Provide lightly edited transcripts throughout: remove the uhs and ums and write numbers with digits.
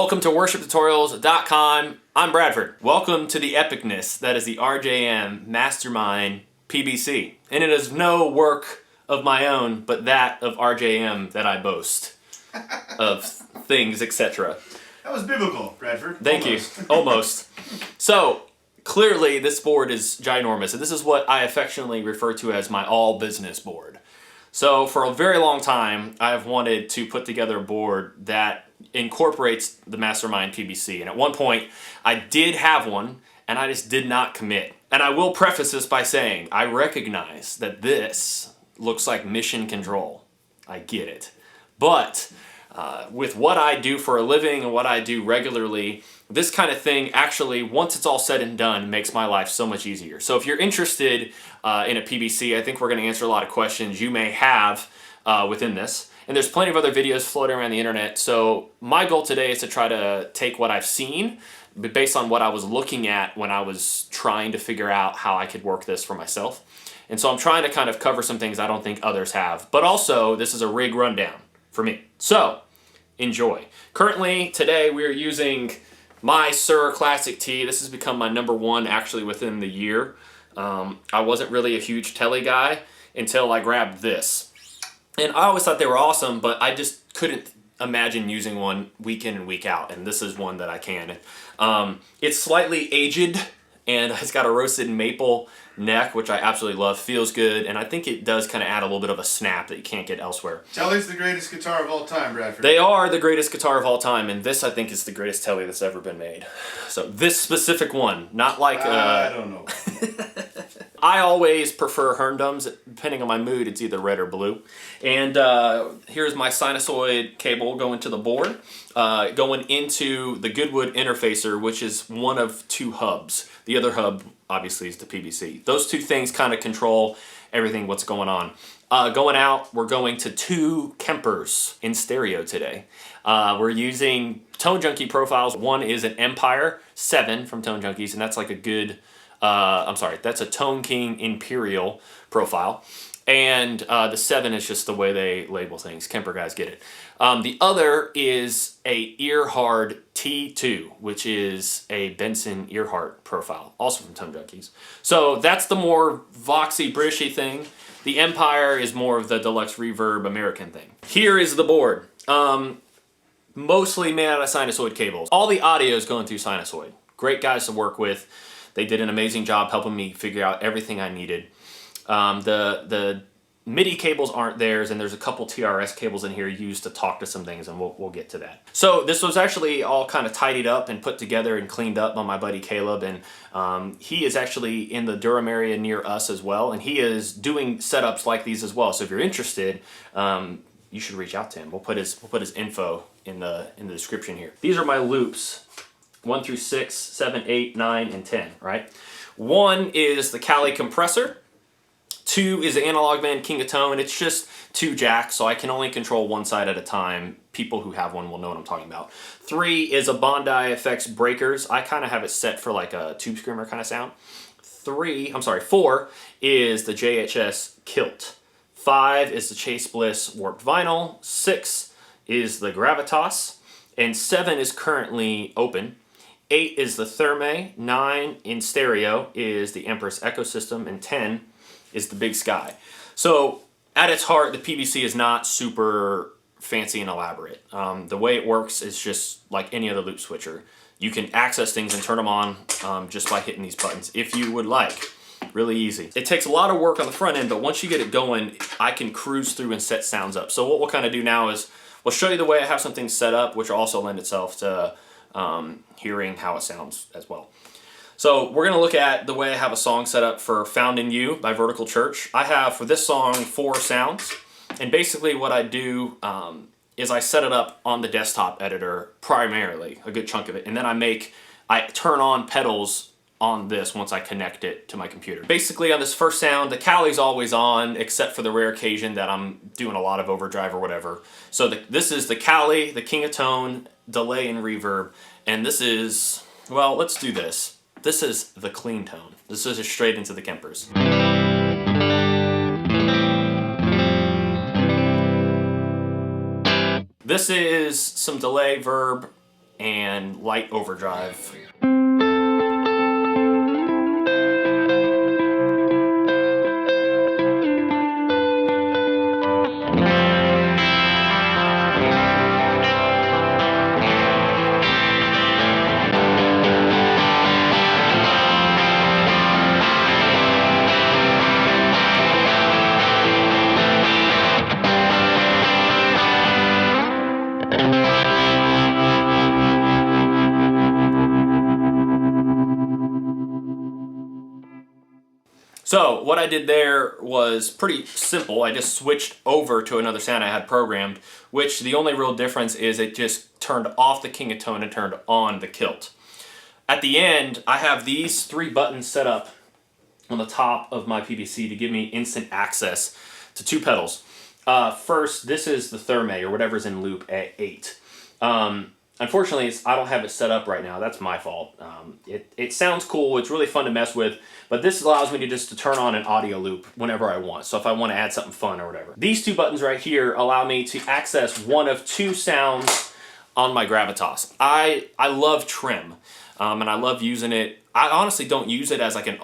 Welcome to worshiptutorials.com. I'm Bradford. Welcome to the epicness that is the RJM Mastermind PBC. And it is no work of my own, but that of RJM that I boast of things, etc. That was biblical, Bradford. Thank you. Almost. So, clearly this board is ginormous, and this is what I affectionately refer to as my all business board. So for a very long time, I've wanted to put together a board that incorporates the Mastermind PBC. And at one point, I did have one, and I just did not commit. And I will preface this by saying, I recognize that this looks like mission control. I get it. But with what I do for a living and what I do regularly, this kind of thing actually, once it's all said and done, makes my life so much easier. So if you're interested in a PBC, I think we're going to answer a lot of questions you may have within this. And there's plenty of other videos floating around the internet. So my goal today is to try to take what I've seen, but based on what I was looking at when I was trying to figure out how I could work this for myself. And so I'm trying to kind of cover some things I don't think others have. But also, this is a rig rundown for me. So, enjoy. Currently, today, we are using my Sir Classic T. This has become my #1 actually within the year. I wasn't really a huge telly guy until I grabbed this. And I always thought they were awesome, but I just couldn't imagine using one week in and week out, and this is one that I can. It's slightly aged, and it's got a roasted maple neck, which I absolutely love. Feels good, and I think it does kind of add a little bit of a snap that you can't get elsewhere. Telly's the greatest guitar of all time, Bradford. They are the greatest guitar of all time, and this I think is the greatest telly that's ever been made. So this specific one, not like I don't know. I always prefer Herndams. Depending on my mood, it's either red or blue. And here's my Sinasoid cable going to the board, going into the Goodwood Interfacer, which is one of 2 hubs. The other hub, obviously, is the PBC. Those 2 things kind of control everything what's going on. Going out, we're going to 2 Kempers in stereo today. We're using Tone Junkie profiles. One is an Empire 7 from Tone Junkies, and that's like a good... that's a Tone King Imperial profile. And the 7 is just the way they label things. Kemper guys get it. The other is a Earhard T2, which is a Benson Earhart profile, also from Tone Junkies. So that's the more voxy, Britishy thing. The Empire is more of the deluxe reverb American thing. Here is the board. Mostly made out of Sinasoid cables. All the audio is going through Sinasoid. Great guys to work with. They did an amazing job helping me figure out everything I needed. The MIDI cables aren't theirs, and there's a couple TRS cables in here used to talk to some things, and we'll get to that. So this was actually all kind of tidied up and put together and cleaned up by my buddy Caleb, and he is actually in the Durham area near us as well, and he is doing setups like these as well. So if you're interested, you should reach out to him. We'll put his info in the description here. These are my loops. 1 through 6, 7, 8, 9, and 10, right? 1 is the Cali compressor. 2 is the analog band King of Tone. It's just 2 jacks, so I can only control one side at a time. People who have one will know what I'm talking about. 3 is a Bondi Effects breakers. I kind of have it set for like a tube screamer kind of sound. 4 is the JHS Kilt. 5 is the Chase Bliss warped vinyl. 6 is the Gravitas. And 7 is currently open. 8 is the Thermae, 9 in stereo is the Empress EchoSystem, and 10 is the BigSky. So at its heart, the PBC is not super fancy and elaborate. The way it works is just like any other loop switcher. You can access things and turn them on just by hitting these buttons if you would like. Really easy. It takes a lot of work on the front end, but once you get it going, I can cruise through and set sounds up. So what we'll kind of do now is we'll show you the way I have something set up, which will also lend itself to hearing how it sounds as well. So we're going to look at the way I have a song set up for Found in You by Vertical Church. I have, for this song, 4 sounds. And basically what I do is I set it up on the desktop editor primarily, a good chunk of it. And then I turn on pedals on this once I connect it to my computer. Basically on this first sound, the Cali's always on, except for the rare occasion that I'm doing a lot of overdrive or whatever. So this is the Cali, the King of Tone, delay and reverb, and this is, well, let's do this. This is the clean tone. This is just straight into the Kempers. This is some delay, verb, and light overdrive. So what I did there was pretty simple. I just switched over to another sound I had programmed, which the only real difference is it just turned off the King of Tone and turned on the Kilt. At the end, I have these 3 buttons set up on the top of my PBC to give me instant access to 2 pedals. First, this is the Thermae, or whatever's in loop at 8. Unfortunately, I don't have it set up right now. That's my fault. It sounds cool. It's really fun to mess with, but this allows me to just turn on an audio loop whenever I want. So if I want to add something fun or whatever. These 2 buttons right here allow me to access one of 2 sounds on my Gravitas. I love trim, and I love using it. I honestly don't use it as like an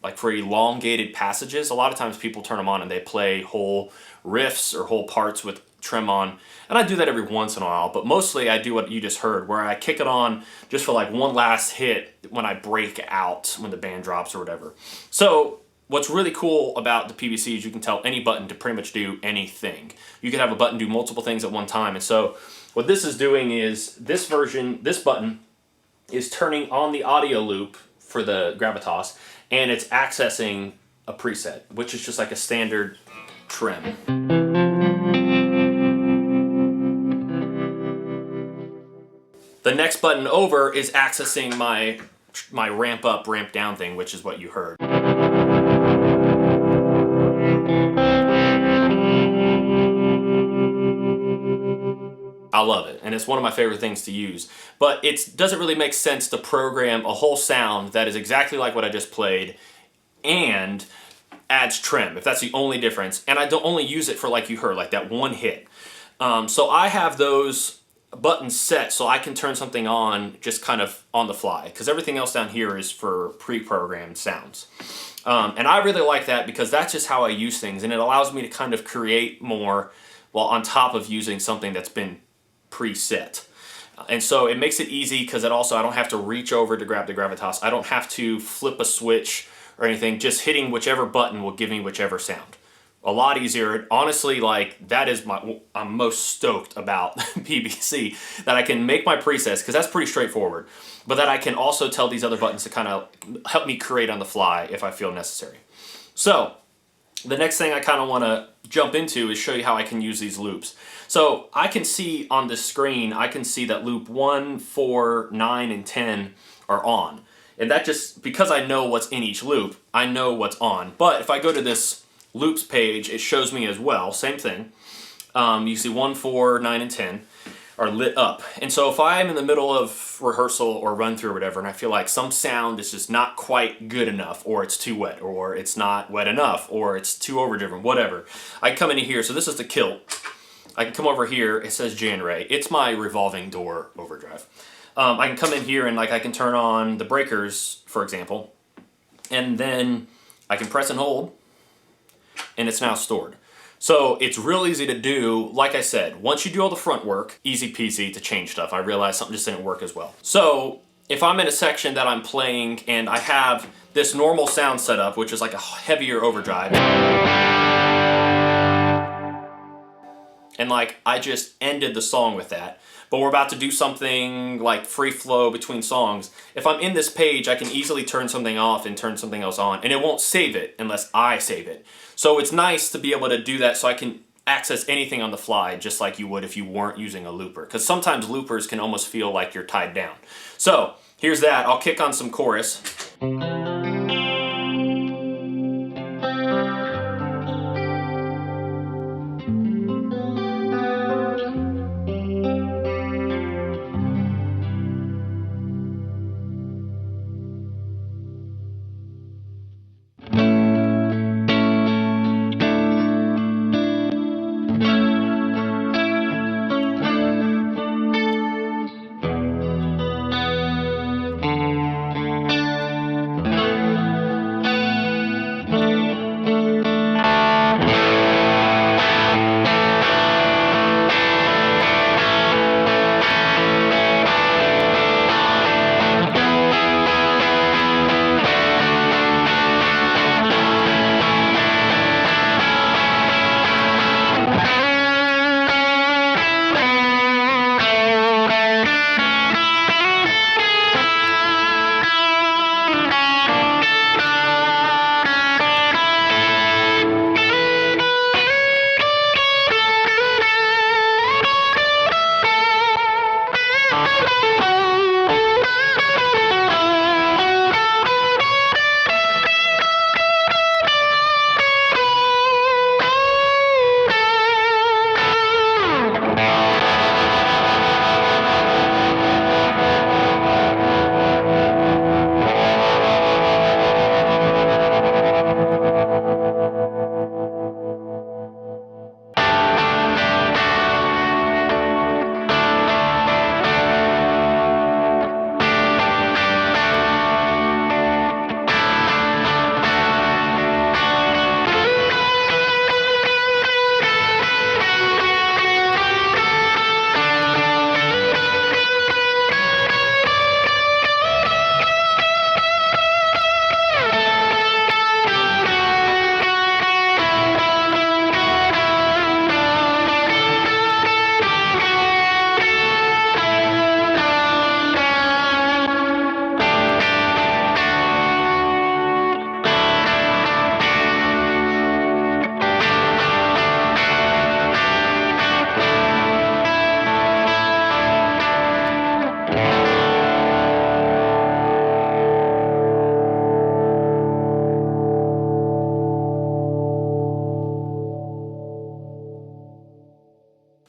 like for elongated passages. A lot of times people turn them on and they play whole riffs or whole parts with trim on, and I do that every once in a while, but mostly I do what you just heard, where I kick it on just for like one last hit when I break out, when the band drops or whatever. So what's really cool about the PBC is you can tell any button to pretty much do anything. You can have a button do multiple things at one time, and so what this is doing is this button is turning on the audio loop for the Gravitas, and it's accessing a preset, which is just like a standard trim. The next button over is accessing my ramp up, ramp down thing, which is what you heard. I love it, and it's one of my favorite things to use. But it doesn't really make sense to program a whole sound that is exactly like what I just played and adds trim, if that's the only difference. And I don't only use it for, like you heard, like that one hit. So I have those buttons set so I can turn something on just kind of on the fly, because everything else down here is for pre-programmed sounds. And I really like that because that's just how I use things, and it allows me to kind of create more while on top of using something that's been preset. And so it makes it easy because I don't have to reach over to grab the Gravitas. I don't have to flip a switch or anything. Just hitting whichever button will give me whichever sound. A lot easier. Honestly, like, that is I'm most stoked about PBC, that I can make my presets, because that's pretty straightforward, but that I can also tell these other buttons to kind of help me create on the fly if I feel necessary. So the next thing I kind of want to jump into is show you how I can use these loops. So I can see on the screen, I can see that loop 1, 4, 9, and 10 are on. And that just, because I know what's in each loop, I know what's on. But if I go to this loops page, it shows me as well, same thing. You see 1, 4, 9, and 10 are lit up. And so if I'm in the middle of rehearsal or run through or whatever, and I feel like some sound is just not quite good enough, or it's too wet, or it's not wet enough, or it's too overdriven, whatever, I can come into here. So this is the Kilt. I can come over here, it says Jan-Ray. It's my revolving door overdrive. I can come in here and I can turn on the breakers, for example, and then I can press and hold, and it's now stored. So it's real easy to do. Like I said, once you do all the front work, easy peasy to change stuff. I realized something just didn't work as well. So if I'm in a section that I'm playing and I have this normal sound setup, which is like a heavier overdrive, and I just ended the song with that, but we're about to do something like free flow between songs. If I'm in this page, I can easily turn something off and turn something else on, and it won't save it unless I save it. So it's nice to be able to do that so I can access anything on the fly, just like you would if you weren't using a looper. Because sometimes loopers can almost feel like you're tied down. So here's that. I'll kick on some chorus.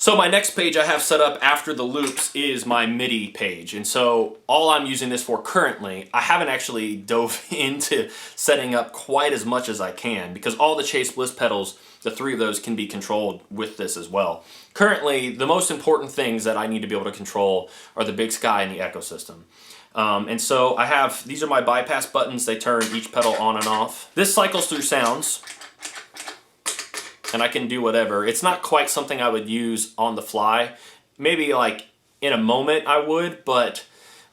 So my next page I have set up after the loops is my MIDI page. And so all I'm using this for currently, I haven't actually dove into setting up quite as much as I can because all the Chase Bliss pedals, the 3 of those can be controlled with this as well. Currently, the most important things that I need to be able to control are the BigSky and the EchoSystem. And so I have, these are my bypass buttons. They turn each pedal on and off. This cycles through sounds. And I can do whatever. It's not quite something I would use on the fly. Maybe like in a moment I would, but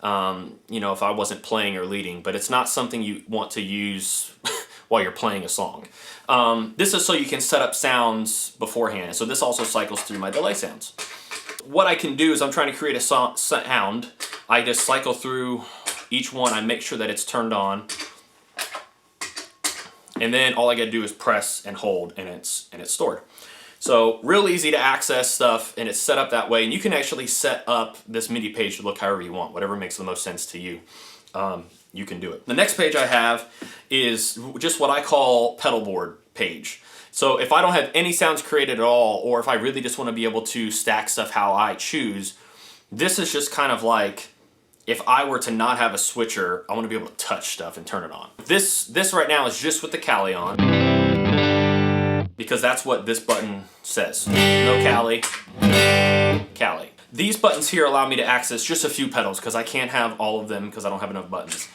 you know, if I wasn't playing or leading, but it's not something you want to use while you're playing a song. This is so you can set up sounds beforehand. So this also cycles through my delay sounds. What I can do is I'm trying to create a sound. I just cycle through each one. I make sure that it's turned on. And then all I gotta do is press and hold and it's stored. So real easy to access stuff and it's set up that way. And you can actually set up this MIDI page to look however you want, whatever makes the most sense to you. You can do it. The next page I have is just what I call pedalboard page. So if I don't have any sounds created at all, or if I really just wanna be able to stack stuff how I choose, this is just kind of like, if I were to not have a switcher, I want to be able to touch stuff and turn it on. This right now is just with the Cali on, because that's what this button says. No Cali, Cali. These buttons here allow me to access just a few pedals because I can't have all of them because I don't have enough buttons.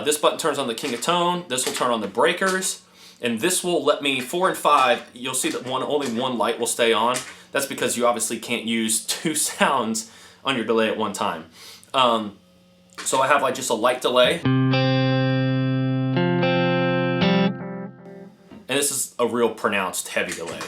This button turns on the King of Tone, this will turn on the breakers, and this will let me, 4 and 5, you'll see that only one light will stay on. That's because you obviously can't use 2 sounds on your delay at one time. So I have like just a light delay. And this is a real pronounced heavy delay.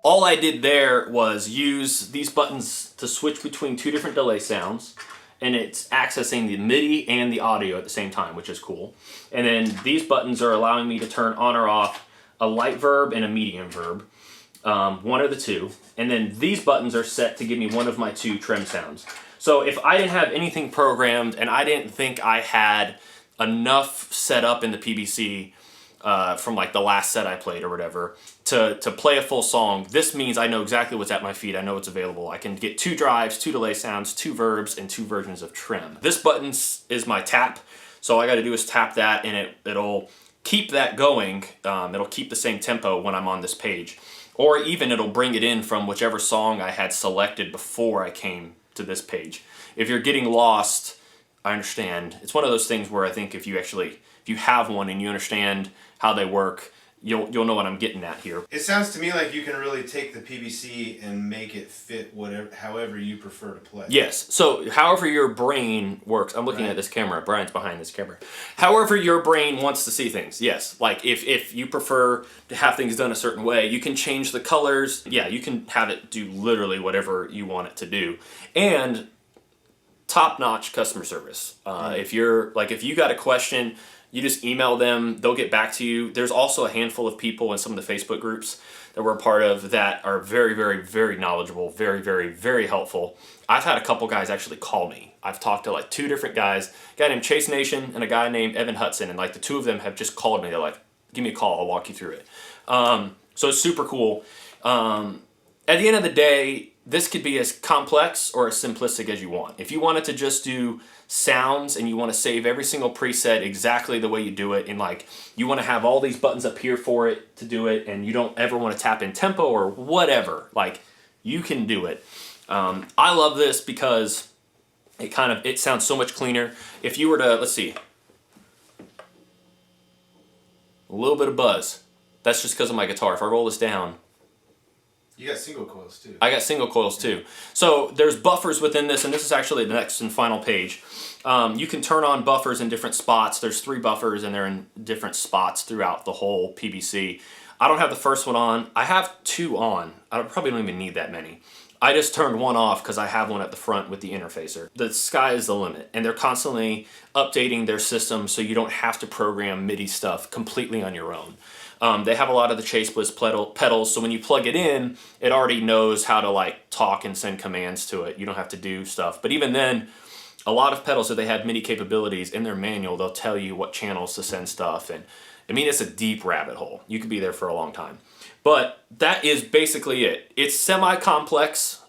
All I did there was use these buttons to switch between 2 different delay sounds, and it's accessing the MIDI and the audio at the same time, which is cool. And then these buttons are allowing me to turn on or off a light verb and a medium verb, one of the 2. And then these buttons are set to give me one of my 2 trem sounds. So if I didn't have anything programmed and I didn't think I had enough set up in the PBC from like the last set I played or whatever to play a full song, this means I know exactly what's at my feet. I know what's available. I can get 2 drives, 2 delay sounds, 2 verbs, and 2 versions of trem. This button is my tap, so all I gotta do is tap that and it'll keep that going. It'll keep the same tempo when I'm on this page. Or even it'll bring it in from whichever song I had selected before I came to this page. If you're getting lost, I understand. It's one of those things where I think if you have one and you understand how they work, you'll know what I'm getting at here. It sounds to me like you can really take the PBC and make it fit however you prefer to play. Yes. So however your brain works, I'm looking at this camera. Brian's behind this camera. However your brain wants to see things. Yes. Like if you prefer to have things done a certain way, you can change the colors. Yeah, you can have it do literally whatever you want it to do. And top-notch customer service. If you got a question, you just email them, they'll get back to you. There's also a handful of people in some of the Facebook groups that we're a part of that are very, very, very knowledgeable, very, very, very helpful. I've had a couple guys actually call me. I've talked to like 2 different guys, a guy named Chase Nation and a guy named Evan Hudson, and like the 2 of them have just called me. They're like, give me a call, I'll walk you through it. So it's super cool. At the end of the day, this could be as complex or as simplistic as you want. If you wanted to just do sounds and you want to save every single preset exactly the way you do it, and like you want to have all these buttons up here for it to do it, and you don't ever want to tap in tempo or whatever, like you can do it. I love this because it sounds so much cleaner. If you were to, let's see, a little bit of buzz. That's just because of my guitar. If I roll this down, You got single coils too. I got single coils too. So there's buffers within this, and this is actually the next and final page. You can turn on buffers in different spots. There's 3 buffers, and they're in different spots throughout the whole PBC. I don't have the first one on. I have 2 on. I probably don't even need that many. I just turned 1 off because I have one at the front with the interfacer. The sky is the limit, and they're constantly updating their system so you don't have to program MIDI stuff completely on your own. They have a lot of the Chase Bliss pedals, so when you plug it in, it already knows how to like talk and send commands to it. You don't have to do stuff. But even then, a lot of pedals, if they have MIDI capabilities in their manual, they'll tell you what channels to send stuff. And I mean, it's a deep rabbit hole. You could be there for a long time. But that is basically it. It's semi-complex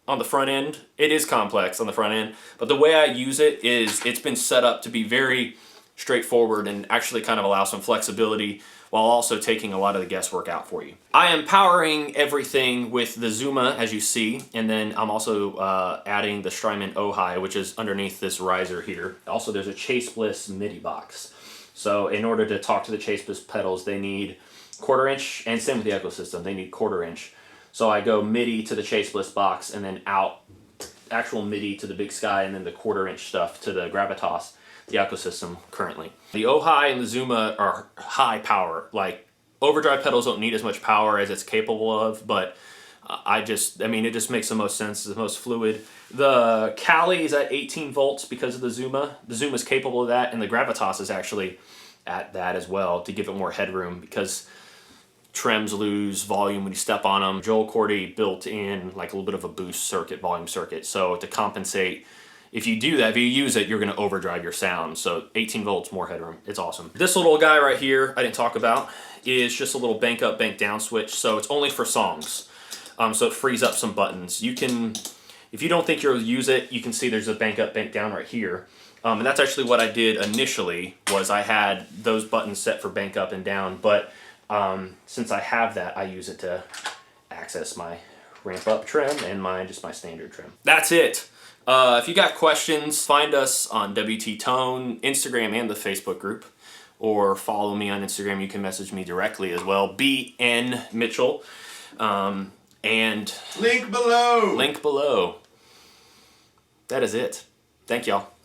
on the front end. It is complex on the front end. But the way I use it is it's been set up to be very straightforward and actually kind of allow some flexibility while also taking a lot of the guesswork out for you. I am powering everything with the Zumba, as you see, and then I'm also adding the Strymon Ojai, which is underneath this riser here. Also, there's a Chase Bliss MIDI box. So in order to talk to the Chase Bliss pedals, they need 1/4 inch, and same with the EchoSystem, they need 1/4 inch. So I go MIDI to the Chase Bliss box, and then out actual MIDI to the BigSky, and then the 1/4 inch stuff to the Gravitas, the EchoSystem currently. The Ojai and the Zumba are high power. Like, overdrive pedals don't need as much power as it's capable of, but I mean, it just makes the most sense, it's the most fluid. The Cali is at 18 volts because of the Zumba. The Zumba is capable of that, and the Gravitas is actually at that as well to give it more headroom because trems lose volume when you step on them. Joel Cordy built in like a little bit of a boost circuit, volume circuit, so to compensate, if you do that, if you use it, you're going to overdrive your sound. So 18 volts, more headroom. It's awesome. This little guy right here, I didn't talk about, is just a little bank up, bank down switch. So it's only for songs. So it frees up some buttons. You can, if you don't think you'll use it, you can see there's a bank up, bank down right here. And that's actually what I did initially, was I had those buttons set for bank up and down. But since I have that, I use it to access my ramp up trim and just my standard trim. That's it. If you got questions, find us on WT Tone, Instagram, and the Facebook group, or follow me on Instagram. You can message me directly as well, BN Mitchell, and link below. Link below. That is it. Thank y'all.